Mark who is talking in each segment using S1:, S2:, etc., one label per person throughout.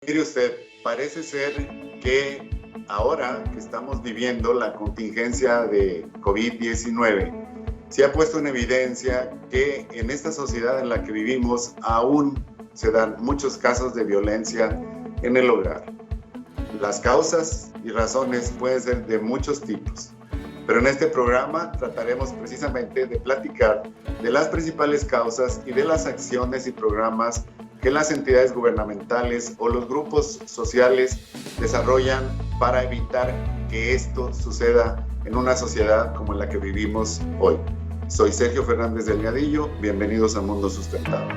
S1: Mire usted, parece ser que ahora que estamos viviendo la contingencia de COVID-19, se ha puesto en evidencia que en esta sociedad en la que vivimos aún se dan muchos casos de violencia en el hogar. Las causas y razones pueden ser de muchos tipos, pero en este programa trataremos precisamente de platicar de las principales causas y de las acciones y programas que las entidades gubernamentales o los grupos sociales desarrollan para evitar que esto suceda en una sociedad como en la que vivimos hoy. Soy Sergio Fernández Delgadillo, bienvenidos a Mundo Sustentable.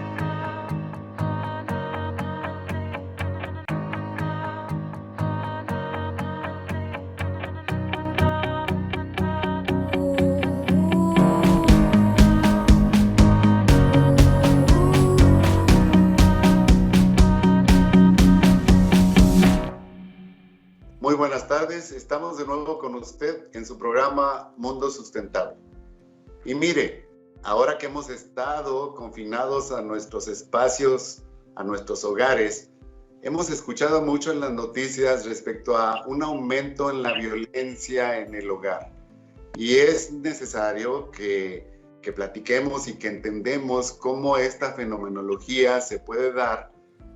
S1: Muy buenas tardes, estamos de nuevo con usted en su programa Mundo Sustentable. Y mire, ahora que hemos estado confinados a nuestros espacios, a nuestros hogares, hemos escuchado mucho en las noticias respecto a un aumento en la violencia en el hogar. Y es necesario que platiquemos y que entendemos cómo esta fenomenología se puede dar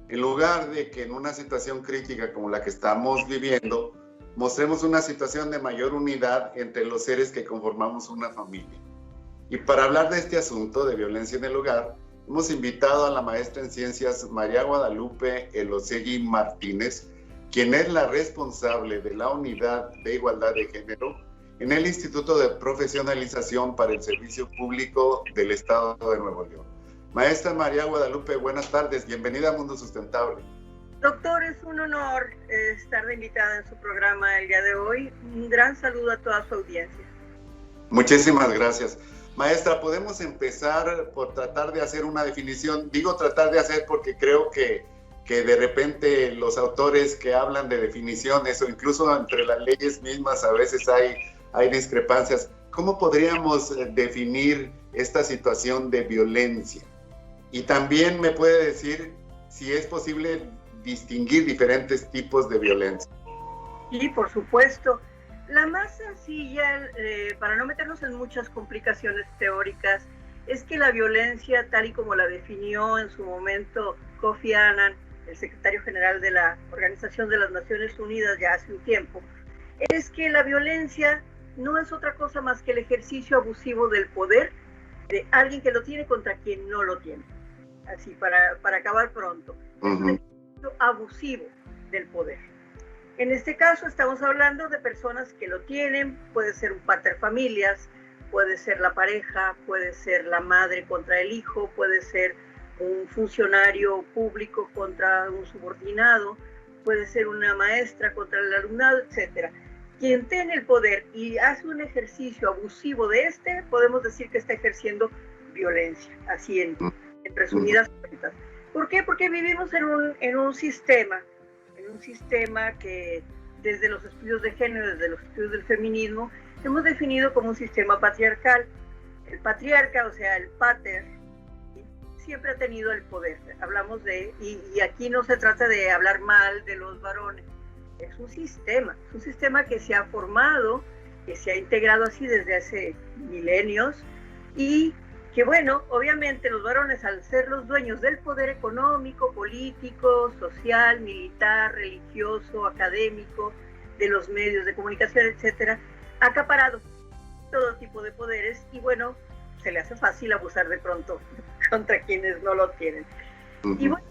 S1: en lugar de que en una situación crítica como la que estamos viviendo, mostremos una situación de mayor unidad entre los seres que conformamos una familia. Y para hablar de este asunto de violencia en el hogar, hemos invitado a la maestra en ciencias María Guadalupe Elosegui Martínez, quien es la responsable de la Unidad de Igualdad de Género en el Instituto de Profesionalización para el Servicio Público del Estado de Nuevo León. Maestra María Guadalupe, buenas tardes, bienvenida a Mundo Sustentable.
S2: Doctor, es un honor estar de invitada en su programa el día de hoy. Un gran saludo a toda su audiencia.
S1: Muchísimas gracias. Maestra, podemos empezar por tratar de hacer una definición. Digo tratar de hacer porque creo que de repente los autores que hablan de definiciones o incluso entre las leyes mismas a veces hay discrepancias. ¿Cómo podríamos definir esta situación de violencia? Y también me puede decir si es posible distinguir diferentes tipos de violencia.
S2: Sí, por supuesto. La más sencilla, para no meternos en muchas complicaciones teóricas, es que la violencia, tal y como la definió en su momento Kofi Annan, el secretario general de la Organización de las Naciones Unidas ya hace un tiempo, es que la violencia no es otra cosa más que el ejercicio abusivo del poder de alguien que lo tiene contra quien no lo tiene. Así, para acabar pronto. Es un ejercicio abusivo del poder. En este caso estamos hablando de personas que lo tienen, puede ser un paterfamilias, puede ser la pareja, puede ser la madre contra el hijo, puede ser un funcionario público contra un subordinado, puede ser una maestra contra el alumnado, etc. Quien tiene el poder y hace un ejercicio abusivo de podemos decir que está ejerciendo violencia, así en resumidas cuentas. ¿Por qué? Porque vivimos en un sistema que desde los estudios de género, desde los estudios del feminismo, hemos definido como un sistema patriarcal. El patriarca, o sea, el pater, siempre ha tenido el poder. Hablamos y aquí no se trata de hablar mal de los varones, es un sistema que se ha formado, que se ha integrado así desde hace milenios y que bueno, obviamente los varones al ser los dueños del poder económico, político, social, militar, religioso, académico, de los medios de comunicación, etcétera, ha acaparado todo tipo de poderes y bueno, se le hace fácil abusar de pronto contra quienes no lo tienen. Y bueno,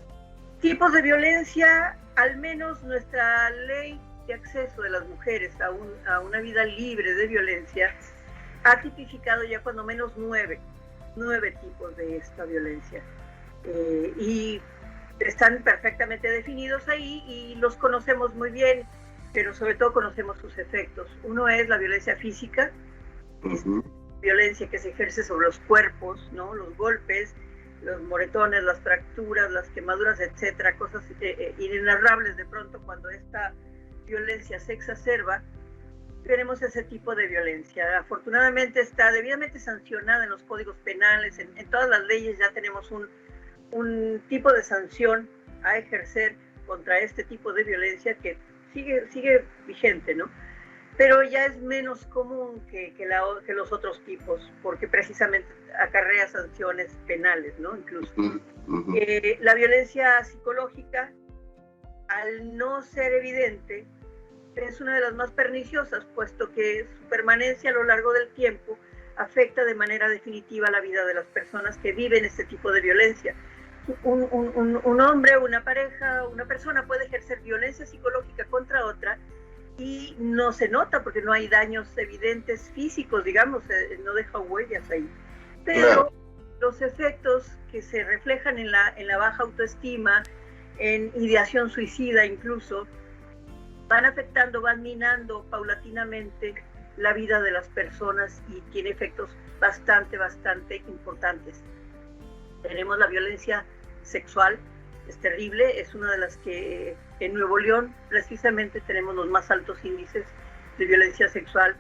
S2: tipos de violencia, al menos nuestra ley de acceso de las mujeres a una vida libre de violencia ha tipificado ya cuando menos nueve tipos de esta violencia y están perfectamente definidos ahí y los conocemos muy bien, pero sobre todo conocemos sus efectos. Uno es la violencia física, violencia que se ejerce sobre los cuerpos, ¿no? Los golpes, los moretones, las fracturas, las quemaduras, etcétera, cosas inenarrables de pronto cuando esta violencia se exacerba. Tenemos ese tipo de violencia. Afortunadamente está debidamente sancionada en los códigos penales, en todas las leyes ya tenemos un tipo de sanción a ejercer contra este tipo de violencia que sigue vigente, ¿no? Pero ya es menos común que los otros tipos, porque precisamente acarrea sanciones penales, ¿no? Incluso. La violencia psicológica, al no ser evidente, es una de las más perniciosas, puesto que su permanencia a lo largo del tiempo afecta de manera definitiva la vida de las personas que viven este tipo de violencia. Un hombre, una pareja, una persona puede ejercer violencia psicológica contra otra y no se nota porque no hay daños evidentes físicos, digamos, no deja huellas ahí. Pero los efectos que se reflejan en la baja autoestima, en ideación suicida incluso, van afectando, van minando paulatinamente la vida de las personas y tiene efectos bastante importantes. Tenemos la violencia sexual, es terrible, es una de las que en Nuevo León precisamente tenemos los más altos índices de violencia sexual.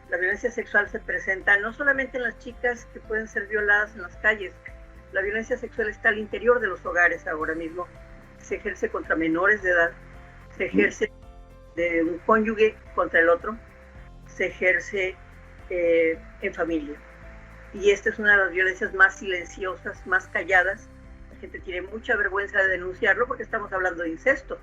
S2: La violencia sexual se presenta no solamente en las chicas que pueden ser violadas en las calles, la violencia sexual está al interior de los hogares ahora mismo, se ejerce contra menores de edad, se ejerce de un cónyuge contra el otro, se ejerce en familia. Y esta es una de las violencias más silenciosas, más calladas. La gente tiene mucha vergüenza de denunciarlo porque estamos hablando de incesto.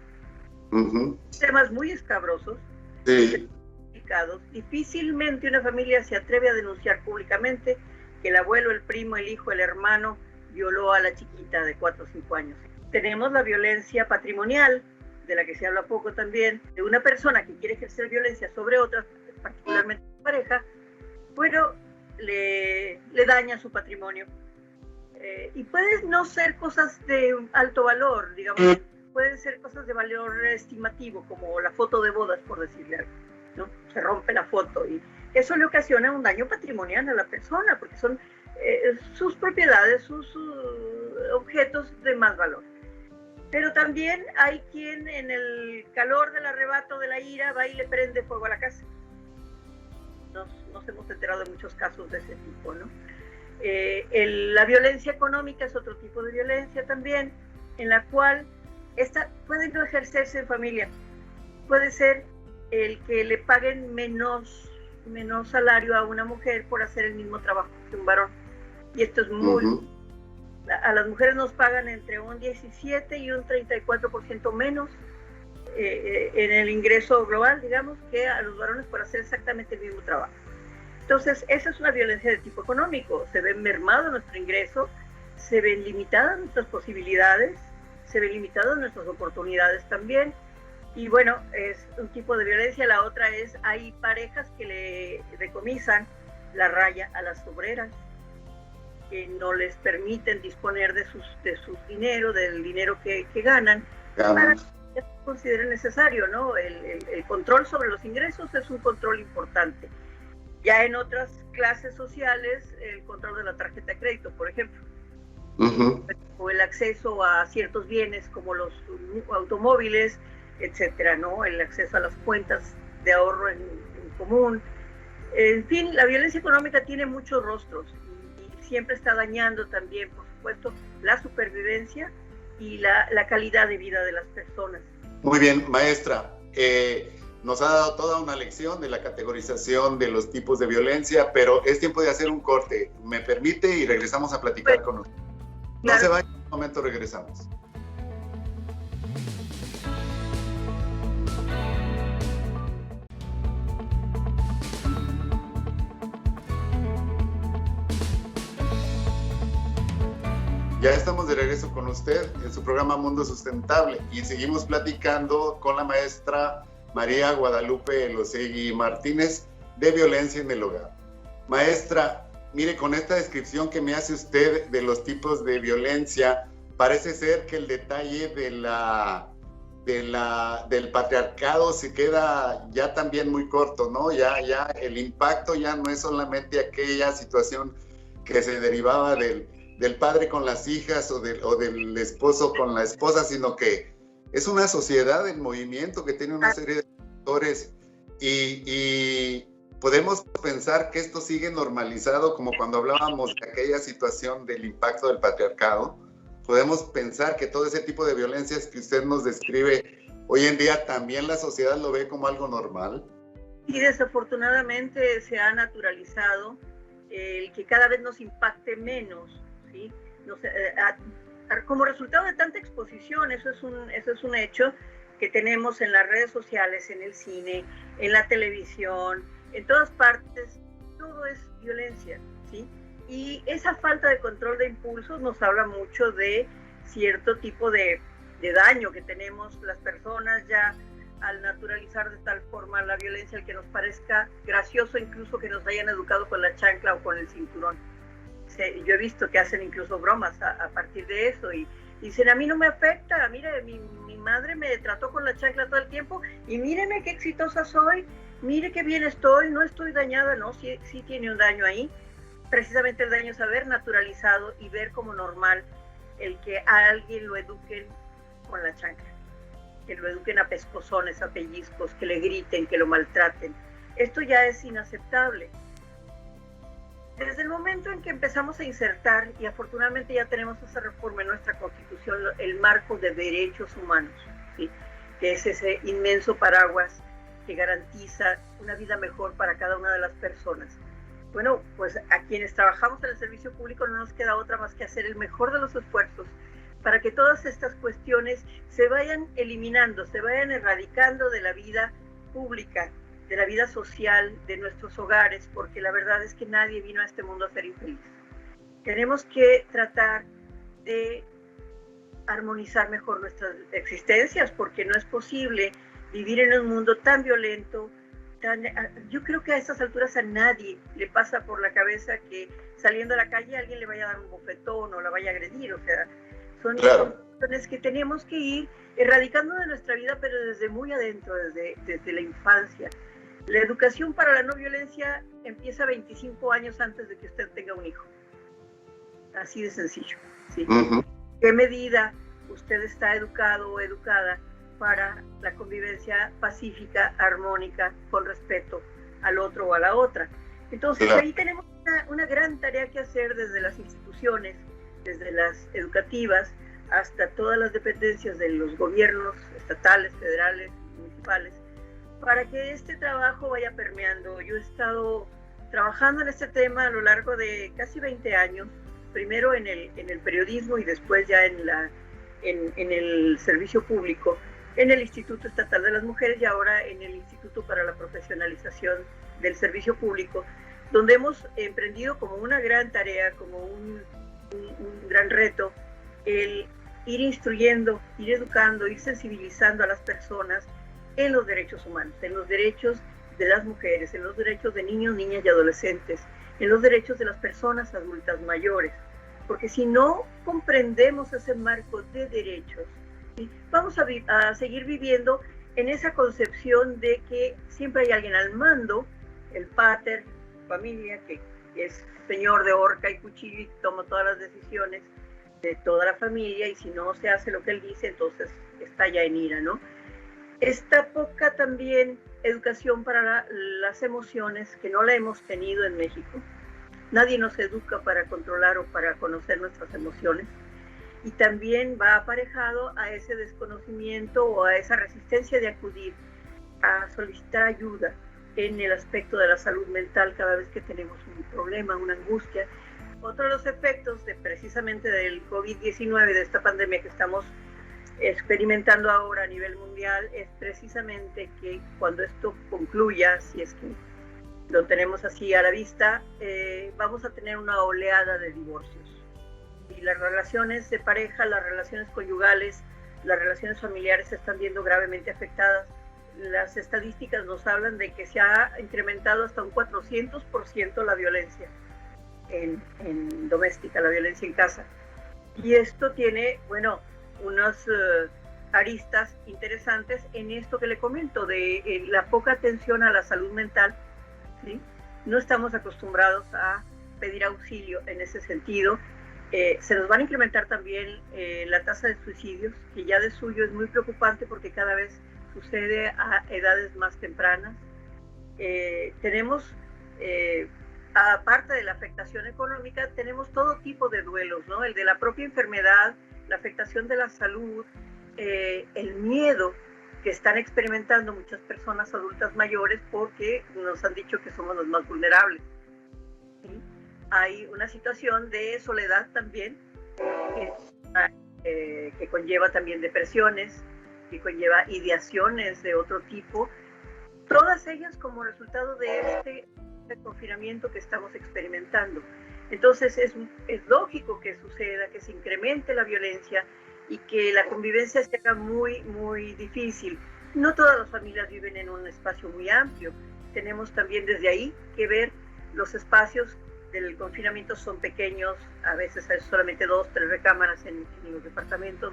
S2: Temas muy escabrosos,
S1: sí.
S2: Complicados. Difícilmente una familia se atreve a denunciar públicamente que el abuelo, el primo, el hijo, el hermano violó a la chiquita de 4 o 5 años. Tenemos la violencia patrimonial, de la que se habla poco también, de una persona que quiere ejercer violencia sobre otra, particularmente su pareja, bueno, le daña su patrimonio. Y pueden no ser cosas de alto valor, digamos, pueden ser cosas de valor estimativo, como la foto de bodas, por decirle algo, ¿no? Se rompe la foto y eso le ocasiona un daño patrimonial a la persona, porque son sus propiedades, sus objetos de más valor. Pero también hay quien en el calor del arrebato de la ira va y le prende fuego a la casa. Nos hemos enterado de muchos casos de ese tipo, ¿no? La violencia económica es otro tipo de violencia también, en la cual esta puede no ejercerse en familia. Puede ser el que le paguen menos salario a una mujer por hacer el mismo trabajo que un varón. Y esto es muy... A las mujeres nos pagan entre un 17 y un 34% menos en el ingreso global, digamos, que a los varones por hacer exactamente el mismo trabajo. Entonces, esa es una violencia de tipo económico. Se ve mermado nuestro ingreso, se ven limitadas nuestras posibilidades, se ven limitadas nuestras oportunidades también. Y bueno, es un tipo de violencia. La otra es, hay parejas que le decomisan la raya a las obreras, que no les permiten disponer de su dinero, del dinero que ganan, para que se considere necesario, ¿no? El control sobre los ingresos es un control importante. Ya en otras clases sociales, el control de la tarjeta de crédito, por ejemplo, o el acceso a ciertos bienes como los automóviles, etcétera, ¿no? El acceso a las cuentas de ahorro en común. En fin, la violencia económica tiene muchos rostros y siempre está dañando también, por supuesto, la supervivencia y la calidad de vida de las personas.
S1: Muy bien, maestra. Nos ha dado toda una lección de la categorización de los tipos de violencia, pero es tiempo de hacer un corte. ¿Me permite? Y regresamos a platicar con usted. No se vaya, en un momento regresamos. Ya estamos de regreso con usted en su programa Mundo Sustentable y seguimos platicando con la maestra María Guadalupe Elosegui Martínez de violencia en el hogar. Maestra, mire, con esta descripción que me hace usted de los tipos de violencia, parece ser que el detalle del patriarcado se queda ya también muy corto, ¿no? Ya el impacto ya no es solamente aquella situación que se derivaba del padre con las hijas o del esposo con la esposa, sino que es una sociedad en movimiento que tiene una serie de factores y podemos pensar que esto sigue normalizado como cuando hablábamos de aquella situación del impacto del patriarcado. podemos pensar que todo ese tipo de violencias que usted nos describe, hoy en día también la sociedad lo ve como algo normal.
S2: Y desafortunadamente se ha naturalizado el que cada vez nos impacte menos, ¿sí? Como resultado de tanta exposición, eso es un hecho que tenemos en las redes sociales, en el cine, en la televisión, en todas partes, todo es violencia, ¿sí? Y esa falta de control de impulsos nos habla mucho de cierto tipo de daño que tenemos las personas ya al naturalizar de tal forma la violencia, al que nos parezca gracioso incluso que nos hayan educado con la chancla o con el cinturón. Yo he visto que hacen incluso bromas a partir de eso y dicen, a mí no me afecta, mire, mi madre me trató con la chancla todo el tiempo y míreme qué exitosa soy, mire qué bien estoy, no estoy dañada. No, sí tiene un daño ahí. Precisamente el daño es haber naturalizado y ver como normal el que a alguien lo eduquen con la chancla, que lo eduquen a pescozones, a pellizcos, que le griten, que lo maltraten. Esto ya es inaceptable. Desde el momento en que empezamos a insertar, y afortunadamente ya tenemos esa reforma en nuestra Constitución, el marco de derechos humanos, ¿sí? Que es ese inmenso paraguas que garantiza una vida mejor para cada una de las personas. Bueno, pues a quienes trabajamos en el servicio público no nos queda otra más que hacer el mejor de los esfuerzos para que todas estas cuestiones se vayan eliminando, se vayan erradicando de la vida pública, de la vida social, de nuestros hogares, porque la verdad es que nadie vino a este mundo a ser infeliz. Tenemos que tratar de armonizar mejor nuestras existencias, porque no es posible vivir en un mundo tan violento. Yo creo que a estas alturas a nadie le pasa por la cabeza que saliendo a la calle alguien le vaya a dar un bofetón o la vaya a agredir. O sea, son cuestiones que tenemos que ir erradicando de nuestra vida, pero desde muy adentro, desde la infancia. La educación para la no violencia empieza 25 años antes de que usted tenga un hijo. Así de sencillo, ¿sí? Uh-huh. ¿Qué medida usted está educado o educada para la convivencia pacífica, armónica, con respeto al otro o a la otra? Entonces, ahí tenemos una gran tarea que hacer desde las instituciones, desde las educativas, hasta todas las dependencias de los gobiernos estatales, federales, municipales, para que este trabajo vaya permeando. Yo he estado trabajando en este tema a lo largo de casi 20 años, primero en el periodismo y después ya en el servicio público, en el Instituto Estatal de las Mujeres y ahora en el Instituto para la Profesionalización del Servicio Público, donde hemos emprendido como una gran tarea, como un gran reto, el ir instruyendo, ir educando, ir sensibilizando a las personas en los derechos humanos, en los derechos de las mujeres, en los derechos de niños, niñas y adolescentes, en los derechos de las personas adultas mayores, porque si no comprendemos ese marco de derechos, ¿sí? Vamos a seguir viviendo en esa concepción de que siempre hay alguien al mando, el pater, familia, que es señor de horca y cuchillo y toma todas las decisiones de toda la familia, y si no se hace lo que él dice, entonces está ya en ira, ¿no? Esta poca también educación para las emociones, que no la hemos tenido en México. Nadie nos educa para controlar o para conocer nuestras emociones. Y también va aparejado a ese desconocimiento o a esa resistencia de acudir a solicitar ayuda en el aspecto de la salud mental cada vez que tenemos un problema, una angustia. Otro de los efectos precisamente del COVID-19, de esta pandemia que estamos experimentando ahora a nivel mundial, es precisamente que cuando esto concluya, si es que lo tenemos así a la vista, vamos a tener una oleada de divorcios. Y las relaciones de pareja, las relaciones conyugales, las relaciones familiares se están viendo gravemente afectadas. Las estadísticas nos hablan de que se ha incrementado hasta un 400% la violencia en doméstica, la violencia en casa. Y esto tiene, bueno, unas aristas interesantes en esto que le comento, de la poca atención a la salud mental, ¿sí? No estamos acostumbrados a pedir auxilio en ese sentido. Se nos van a incrementar también la tasa de suicidios, que ya de suyo es muy preocupante porque cada vez sucede a edades más tempranas. Tenemos, aparte de la afectación económica, tenemos todo tipo de duelos, ¿no? El de la propia enfermedad, la afectación de la salud, el miedo que están experimentando muchas personas adultas mayores porque nos han dicho que somos los más vulnerables. ¿Sí? Hay una situación de soledad también que conlleva también depresiones, que conlleva ideaciones de otro tipo, todas ellas como resultado de este confinamiento que estamos experimentando. Entonces es lógico que suceda, que se incremente la violencia y que la convivencia se haga muy, muy difícil. No todas las familias viven en un espacio muy amplio. Tenemos también desde ahí que ver los espacios del confinamiento son pequeños, a veces hay solamente 2, 3 recámaras en los departamentos,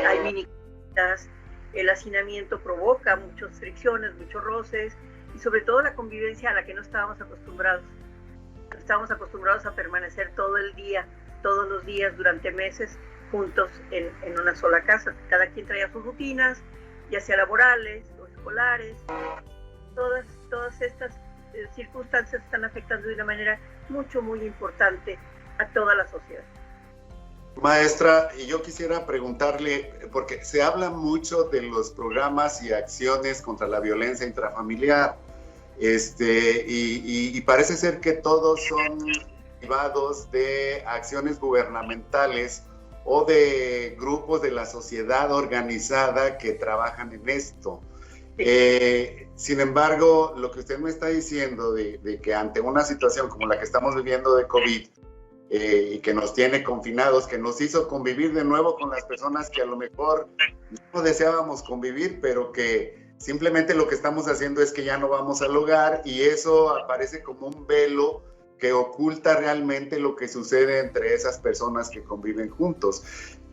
S2: hay mini casas, el hacinamiento provoca muchas fricciones, muchos roces y sobre todo la convivencia a la que no estábamos acostumbrados. Estábamos acostumbrados a permanecer todo el día, todos los días durante meses juntos en una sola casa. Cada quien traía sus rutinas, ya sea laborales o escolares. Todas estas circunstancias están afectando de una manera muy importante a toda la sociedad.
S1: Maestra, y yo quisiera preguntarle, porque se habla mucho de los programas y acciones contra la violencia intrafamiliar, y parece ser que todos son derivados de acciones gubernamentales o de grupos de la sociedad organizada que trabajan en esto. Sin embargo, lo que usted me está diciendo de que ante una situación como la que estamos viviendo de COVID y que nos tiene confinados, que nos hizo convivir de nuevo con las personas que a lo mejor no deseábamos convivir, pero que simplemente lo que estamos haciendo es que ya no vamos al hogar y eso aparece como un velo que oculta realmente lo que sucede entre esas personas que conviven juntos.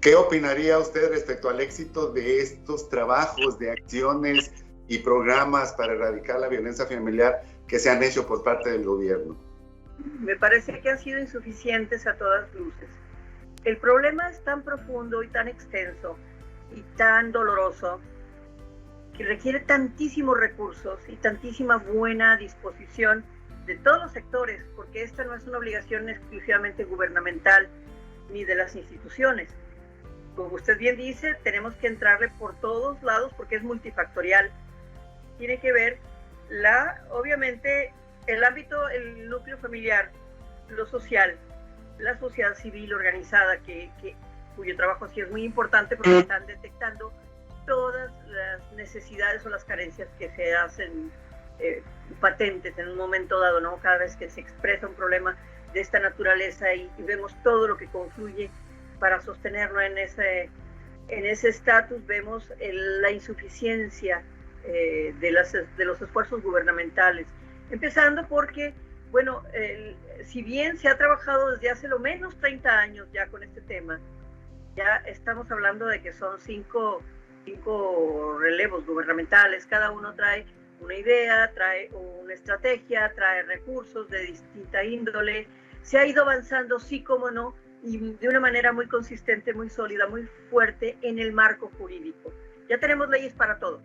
S1: ¿Qué opinaría usted respecto al éxito de estos trabajos, de acciones y programas para erradicar la violencia familiar que se han hecho por parte del gobierno?
S2: Me parece que han sido insuficientes a todas luces. El problema es tan profundo y tan extenso y tan doloroso que requiere tantísimos recursos y tantísima buena disposición de todos los sectores, porque esta no es una obligación exclusivamente gubernamental ni de las instituciones. Como usted bien dice, tenemos que entrarle por todos lados porque es multifactorial. Tiene que ver obviamente el ámbito, el núcleo familiar, lo social, la sociedad civil organizada, cuyo trabajo sí es muy importante porque están detectando todas las necesidades o las carencias que se hacen patentes en un momento dado, ¿no? Cada vez que se expresa un problema de esta naturaleza y vemos todo lo que confluye para sostenerlo en ese estatus, vemos la insuficiencia de los esfuerzos gubernamentales, empezando porque, bueno, si bien se ha trabajado desde hace lo menos 30 años ya con este tema, ya estamos hablando de que son cinco relevos gubernamentales, cada uno trae una idea, trae una estrategia, trae recursos de distinta índole, se ha ido avanzando, sí como no, y de una manera muy consistente, muy sólida, muy fuerte en el marco jurídico. Ya tenemos leyes para todo.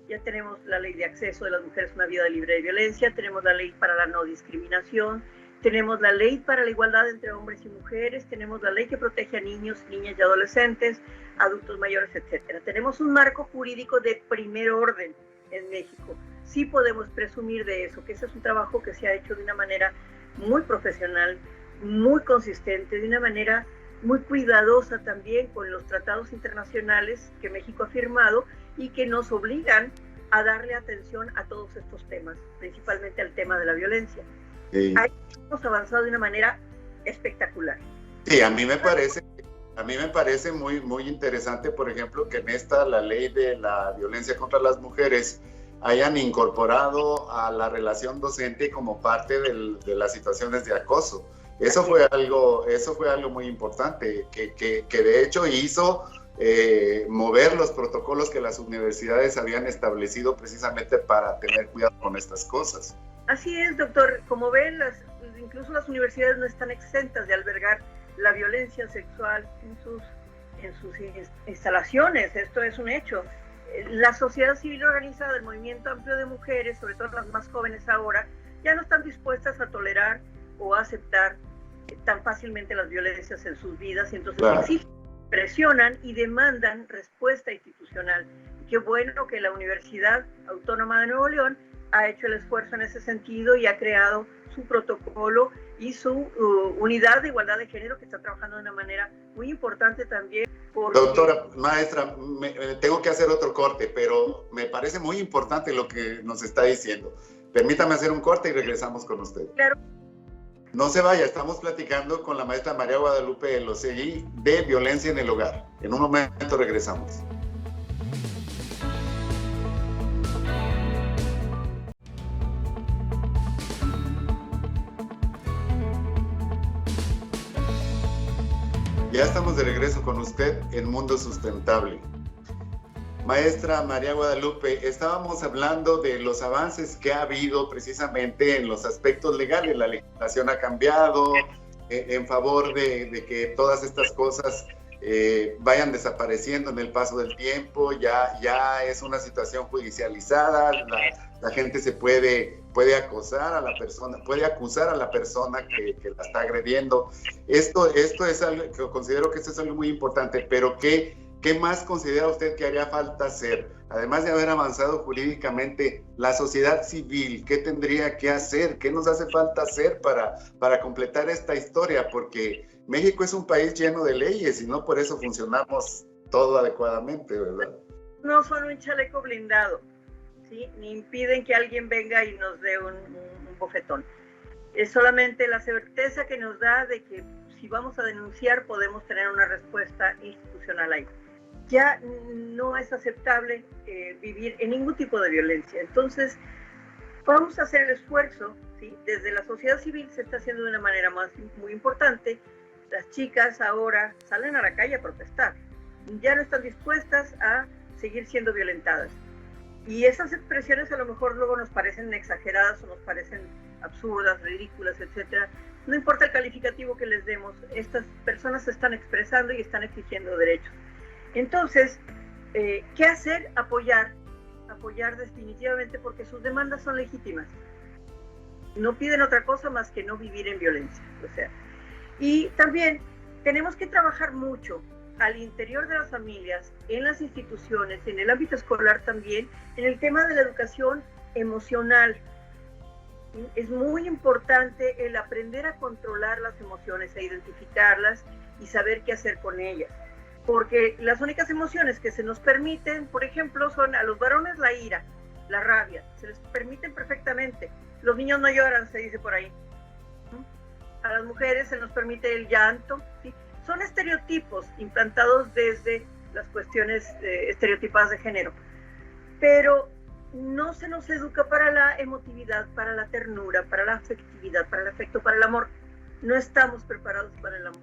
S2: Ya tenemos la ley de acceso de las mujeres a una vida libre de violencia, tenemos la ley para la no discriminación, tenemos la ley para la igualdad entre hombres y mujeres, tenemos la ley que protege a niños, niñas y adolescentes, adultos mayores, etc. Tenemos un marco jurídico de primer orden en México. Sí podemos presumir de eso, que ese es un trabajo que se ha hecho de una manera muy profesional, muy consistente, de una manera muy cuidadosa también con los tratados internacionales que México ha firmado y que nos obligan a darle atención a todos estos temas, principalmente al tema de la violencia. Sí. Ahí hemos avanzado de una manera espectacular.
S1: Sí, a mí me parece muy interesante, por ejemplo, que en la ley de la violencia contra las mujeres hayan incorporado a la relación docente como parte de las situaciones de acoso. Eso fue algo muy importante, que de hecho hizo mover los protocolos que las universidades habían establecido precisamente para tener cuidado con estas cosas.
S2: Así es, doctor. Como ven, incluso las universidades no están exentas de albergar la violencia sexual en sus instalaciones. Esto es un hecho. La sociedad civil organizada, el movimiento amplio de mujeres, sobre todo las más jóvenes ahora, ya no están dispuestas a tolerar o a aceptar tan fácilmente las violencias en sus vidas, y entonces claro, exigen presionan y demandan respuesta institucional. Qué bueno que la Universidad Autónoma de Nuevo León ha hecho el esfuerzo en ese sentido y ha creado su protocolo y su unidad de igualdad de género, que está trabajando de una manera muy importante también. Porque...
S1: Doctora, maestra, tengo que hacer otro corte, pero me parece muy importante lo que nos está diciendo. Permítame hacer un corte y regresamos con usted.
S2: Claro.
S1: No se vaya, estamos platicando con la maestra María Guadalupe Elosegui de violencia en el hogar. En un momento regresamos. Ya estamos de regreso con usted en Mundo Sustentable. Maestra María Guadalupe, estábamos hablando de los avances que ha habido precisamente en los aspectos legales. La legislación ha cambiado en favor de que todas estas cosas vayan desapareciendo en el paso del tiempo. Ya es una situación judicializada, la gente se puede acosar a la persona, puede acusar a la persona que la está agrediendo. Esto es algo que considero que esto es algo muy importante, pero ¿qué más considera usted que haría falta hacer? Además de haber avanzado jurídicamente, la sociedad civil, ¿qué tendría que hacer? ¿Qué nos hace falta hacer para completar esta historia? Porque México es un país lleno de leyes y no por eso funcionamos todo adecuadamente, ¿verdad?
S2: No son un chaleco blindado, ¿sí? Ni impiden que alguien venga y nos dé un bofetón. Es solamente la certeza que nos da de que si vamos a denunciar podemos tener una respuesta institucional ahí. Ya no es aceptable vivir en ningún tipo de violencia. Entonces, vamos a hacer el esfuerzo, ¿sí? Desde la sociedad civil se está haciendo de una manera muy importante. Las chicas ahora salen a la calle a protestar. Ya no están dispuestas a seguir siendo violentadas. Y esas expresiones a lo mejor luego nos parecen exageradas o nos parecen absurdas, ridículas, etc. No importa el calificativo que les demos, estas personas se están expresando y están exigiendo derechos. Entonces, ¿qué hacer? Apoyar definitivamente, porque sus demandas son legítimas. No piden otra cosa más que no vivir en violencia. O sea, y también tenemos que trabajar mucho al interior de las familias, en las instituciones, en el ámbito escolar también, en el tema de la educación emocional. ¿Sí? Es muy importante el aprender a controlar las emociones, a identificarlas y saber qué hacer con ellas. Porque las únicas emociones que se nos permiten, por ejemplo, son a los varones la ira, la rabia, se les permiten perfectamente. Los niños no lloran, se dice por ahí. A las mujeres se nos permite el llanto, ¿sí? Son estereotipos implantados desde las cuestiones estereotipadas de género, pero no se nos educa para la emotividad, para la ternura, para la afectividad, para el afecto, para el amor. No estamos preparados para el amor.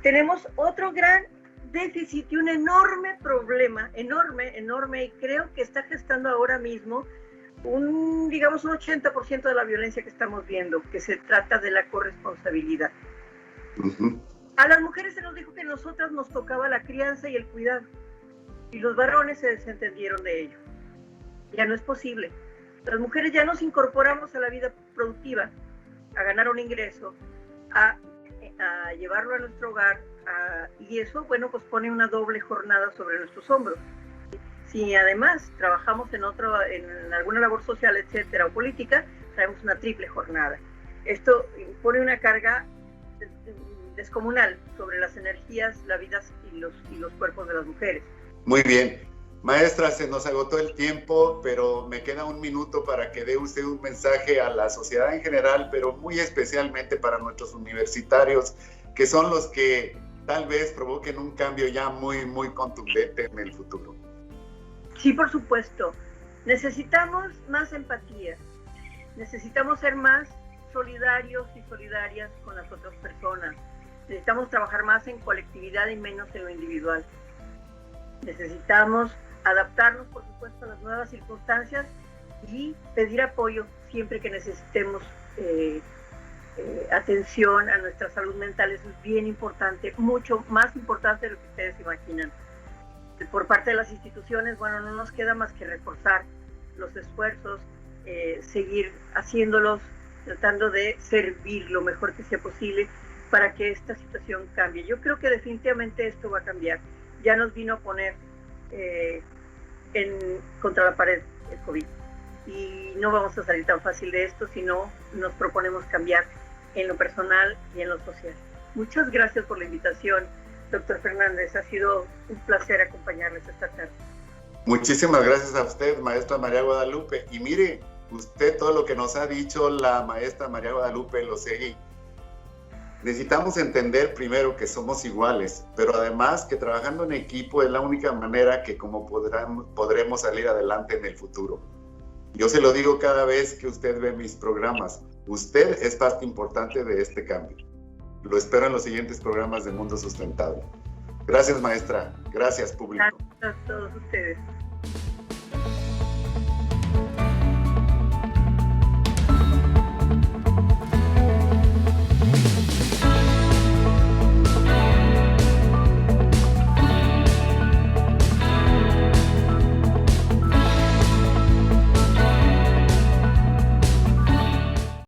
S2: Tenemos otro gran déficit y un enorme problema, enorme, y creo que está gestando ahora mismo un 80% de la violencia que estamos viendo, que se trata de la corresponsabilidad. Uh-huh. A las mujeres se nos dijo que a nosotras nos tocaba la crianza y el cuidado, y los varones se desentendieron de ello. Ya no es posible. Las mujeres ya nos incorporamos a la vida productiva, a ganar un ingreso, a llevarlo a nuestro hogar, y eso, bueno, pues pone una doble jornada sobre nuestros hombros. Si además trabajamos en alguna labor social, etcétera, o política, traemos una triple jornada. Esto pone una carga descomunal sobre las energías, la vida y los cuerpos de las mujeres.
S1: Muy bien. Maestra, se nos agotó el tiempo, pero me queda un minuto para que dé usted un mensaje a la sociedad en general, pero muy especialmente para nuestros universitarios, que son los que tal vez provoquen un cambio ya muy, muy contundente en el futuro.
S2: Sí, por supuesto. Necesitamos más empatía. Necesitamos ser más solidarios y solidarias con las otras personas. Necesitamos trabajar más en colectividad y menos en lo individual. Necesitamos adaptarnos, por supuesto, a las nuevas circunstancias y pedir apoyo siempre que necesitemos atención a nuestra salud mental. Eso es bien importante, mucho más importante de lo que ustedes imaginan. Por parte de las instituciones, bueno, no nos queda más que reforzar los esfuerzos, seguir haciéndolos, tratando de servir lo mejor que sea posible para que esta situación cambie. Yo creo que definitivamente esto va a cambiar. Ya nos vino a poner contra la pared el COVID y no vamos a salir tan fácil de esto si no nos proponemos cambiar en lo personal y en lo social. Muchas gracias por la invitación, doctor Fernández. Ha sido un placer acompañarles esta tarde.
S1: Muchísimas gracias a usted, maestra María Guadalupe. Y mire, usted todo lo que nos ha dicho la maestra María Guadalupe lo seguí. Necesitamos entender primero que somos iguales, pero además que trabajando en equipo es la única manera que como podremos salir adelante en el futuro. Yo se lo digo cada vez que usted ve mis programas. Usted es parte importante de este cambio. Lo espero en los siguientes programas de Mundo Sustentable. Gracias, maestra. Gracias, público.
S2: Gracias a todos ustedes.